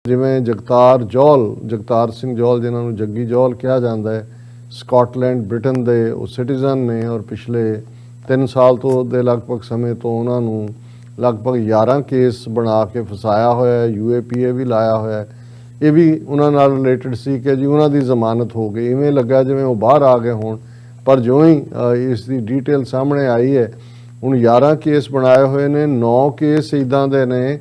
ਜਿਵੇਂ ਜਗਤਾਰ ਸਿੰਘ ਜੌਲ ਜਿਨ੍ਹਾਂ ਨੂੰ ਜੱਗੀ ਜੌਲ ਕਿਹਾ ਜਾਂਦਾ ਹੈ, ਸਕਾਟਲੈਂਡ ਬ੍ਰਿਟਨ ਦੇ ਉਹ ਸਿਟੀਜ਼ਨ ਨੇ ਔਰ ਪਿਛਲੇ 3 ਸਾਲ ਤੋਂ ਦੇ ਲਗਭਗ ਸਮੇਂ ਤੋਂ ਉਹਨਾਂ ਨੂੰ ਲਗਭਗ 11 ਕੇਸ ਬਣਾ ਕੇ ਫਸਾਇਆ ਹੋਇਆ ਹੈ। UAPA ਵੀ ਲਾਇਆ ਹੋਇਆ ਹੈ। ਇਹ ਵੀ ਉਹਨਾਂ ਨਾਲ ਰਿਲੇਟਡ ਸੀ ਕਿ ਜੀ ਉਹਨਾਂ ਦੀ ਜ਼ਮਾਨਤ ਹੋ ਗਈ, ਇਵੇਂ ਲੱਗਾ ਜਿਵੇਂ ਉਹ ਬਾਹਰ ਆ ਗਏ ਹੋਣ, ਪਰ ਜਿਉਂ ਹੀ ਇਸ ਦੀ ਡੀਟੇਲ ਸਾਹਮਣੇ ਆਈ ਹੈ ਹੁਣ 11 ਕੇਸ ਬਣਾਏ ਹੋਏ ਨੇ। 9 ਕੇਸ ਇੱਦਾਂ ਦੇ ਨੇ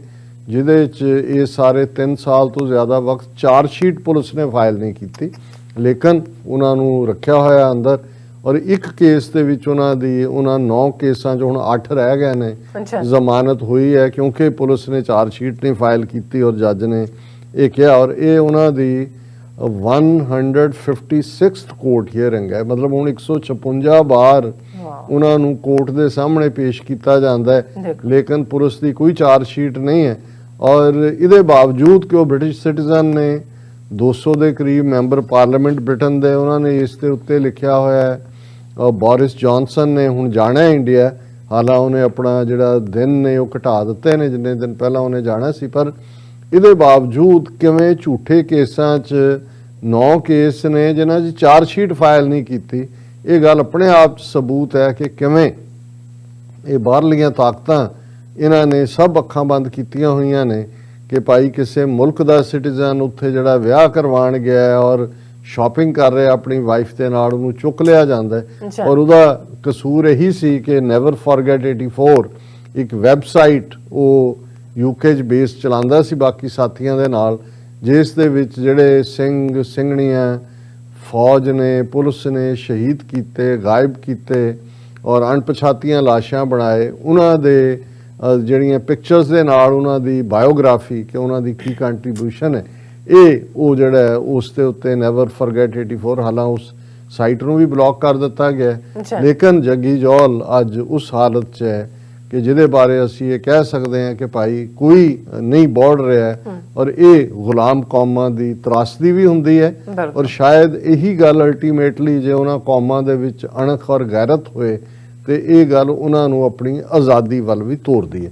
ਜਿਹਦੇ 'ਚ ਇਹ ਸਾਰੇ 3 ਸਾਲ ਤੋਂ ਜ਼ਿਆਦਾ ਵਕਤ ਚਾਰਜ ਸ਼ੀਟ ਪੁਲਿਸ ਨੇ ਫਾਈਲ ਨਹੀਂ ਕੀਤੀ, ਲੇਕਿਨ ਉਹਨਾਂ ਨੂੰ ਰੱਖਿਆ ਹੋਇਆ ਅੰਦਰ। ਔਰ ਇੱਕ ਕੇਸ ਦੇ ਵਿੱਚ ਉਹਨਾਂ 9 ਕੇਸਾਂ 'ਚ ਹੁਣ 8 ਰਹਿ ਗਏ ਨੇ, ਜ਼ਮਾਨਤ ਹੋਈ ਹੈ ਕਿਉਂਕਿ ਪੁਲਿਸ ਨੇ ਚਾਰਜ ਸ਼ੀਟ ਨਹੀਂ ਫਾਈਲ ਕੀਤੀ ਔਰ ਜੱਜ ਨੇ ਇਹ ਕਿਹਾ। ਔਰ ਇਹ ਉਹਨਾਂ ਦੀ 156th ਕੋਰਟ ਹੀਅਰਿੰਗ ਹੈ, ਮਤਲਬ ਹੁਣ 156 ਵਾਰ ਉਹਨਾਂ ਨੂੰ ਕੋਰਟ ਦੇ ਸਾਹਮਣੇ ਪੇਸ਼ ਕੀਤਾ ਜਾਂਦਾ ਹੈ, ਲੇਕਿਨ ਪੁਲਿਸ ਦੀ ਕੋਈ ਚਾਰਜ ਸ਼ੀਟ ਨਹੀਂ ਹੈ। ਔਰ ਇਹਦੇ ਬਾਵਜੂਦ ਕਿ ਉਹ ਬ੍ਰਿਟਿਸ਼ ਸਿਟੀਜ਼ਨ ਨੇ, 200 ਦੇ ਕਰੀਬ ਮੈਂਬਰ ਪਾਰਲੀਮੈਂਟ ਬ੍ਰਿਟਨ ਦੇ, ਉਹਨਾਂ ਨੇ ਇਸ ਦੇ ਉੱਤੇ ਲਿਖਿਆ ਹੋਇਆ ਹੈ। ਬੋਰਿਸ ਜੌਨਸਨ ਨੇ ਹੁਣ ਜਾਣਾ ਇੰਡੀਆ, ਹਾਲਾਂਕਿ ਉਹਨੇ ਆਪਣਾ ਜਿਹੜਾ ਦਿਨ ਨੇ ਉਹ ਘਟਾ ਦਿੱਤੇ ਨੇ, ਜਿੰਨੇ ਦਿਨ ਪਹਿਲਾਂ ਉਹਨੇ ਜਾਣਾ ਸੀ, ਪਰ ਇਹਦੇ ਬਾਵਜੂਦ ਕਿਵੇਂ ਝੂਠੇ ਕੇਸਾਂ 'ਚ 9 ਕੇਸ ਨੇ ਜਿਨ੍ਹਾਂ 'ਚ ਚਾਰਜ ਸ਼ੀਟ ਫਾਈਲ ਨਹੀਂ ਕੀਤੀ। ਇਹ ਗੱਲ ਆਪਣੇ ਆਪ 'ਚ ਸਬੂਤ ਹੈ ਕਿ ਕਿਵੇਂ ਇਹ ਬਾਹਰਲੀਆਂ ਤਾਕਤਾਂ ਇਹਨਾਂ ਨੇ ਸਭ ਅੱਖਾਂ ਬੰਦ ਕੀਤੀਆਂ ਹੋਈਆਂ ਨੇ ਕਿ ਭਾਈ ਕਿਸੇ ਮੁਲਕ ਦਾ ਸਿਟੀਜ਼ਨ ਉੱਥੇ ਜਿਹੜਾ ਵਿਆਹ ਕਰਵਾਉਣ ਗਿਆ ਔਰ ਸ਼ਾਪਿੰਗ ਕਰ ਰਿਹਾ ਆਪਣੀ ਵਾਈਫ ਦੇ ਨਾਲ, ਉਹਨੂੰ ਚੁੱਕ ਲਿਆ ਜਾਂਦਾ ਹੈ। ਔਰ ਉਹਦਾ ਕਸੂਰ ਇਹੀ ਸੀ ਕਿ ਨੈਵਰ ਫੋਰਗੇਟ 84 ਇੱਕ ਵੈਬਸਾਈਟ ਉਹ UK 'ਚ ਬੇਸ ਚਲਾਉਂਦਾ ਸੀ ਬਾਕੀ ਸਾਥੀਆਂ ਦੇ ਨਾਲ, ਜਿਸ ਦੇ ਵਿੱਚ ਜਿਹੜੇ ਸਿੰਘ ਸਿੰਘਣੀਆਂ ਫੌਜ ਨੇ, ਪੁਲਿਸ ਨੇ ਸ਼ਹੀਦ ਕੀਤੇ, ਗਾਇਬ ਕੀਤੇ ਔਰ ਅਣਪਛਾਤੀਆਂ ਲਾਸ਼ਾਂ ਬਣਾਏ, ਉਹਨਾਂ ਦੇ ਜਿਹੜੀਆਂ ਪਿਕਚਰਸ ਦੇ ਨਾਲ ਉਹਨਾਂ ਦੀ ਬਾਇਓਗ੍ਰਾਫੀ ਕਿ ਉਹਨਾਂ ਦੀ ਕੀ ਕੰਟਰੀਬਿਊਸ਼ਨ ਹੈ, ਇਹ ਉਹ ਜਿਹੜਾ ਉਸ ਦੇ ਉੱਤੇ ਨੈਵਰ ਫੋਰਗੇਟ 84 ਹਾਲਾਂਕਿ ਉਸ ਸਾਈਟ ਨੂੰ ਵੀ ਬਲੌਕ ਕਰ ਦਿੱਤਾ ਗਿਆ। ਲੇਕਿਨ ਜੱਗੀ ਜੌਲ ਅੱਜ ਉਸ ਹਾਲਤ 'ਚ ਹੈ ਕਿ ਜਿਹਦੇ ਬਾਰੇ ਅਸੀਂ ਇਹ ਕਹਿ ਸਕਦੇ ਹਾਂ ਕਿ ਭਾਈ ਕੋਈ ਨਹੀਂ ਬੋੜ ਰਿਹਾ ਔਰ ਇਹ ਗੁਲਾਮ ਕੌਮਾਂ ਦੀ ਤਰਾਸਦੀ ਵੀ ਹੁੰਦੀ ਹੈ। ਔਰ ਸ਼ਾਇਦ ਇਹੀ ਗੱਲ ਅਲਟੀਮੇਟਲੀ ਜੇ ਉਹਨਾਂ ਕੌਮਾਂ ਦੇ ਵਿੱਚ ਅਣਖ ਔਰ ਗੈਰਤ ਹੋਏ ਤੇ ਇਹ ਗੱਲ ਉਹਨਾਂ ਨੂੰ ਆਪਣੀ ਆਜ਼ਾਦੀ ਵੱਲ ਵੀ ਤੋਰਦੀ ਹੈ।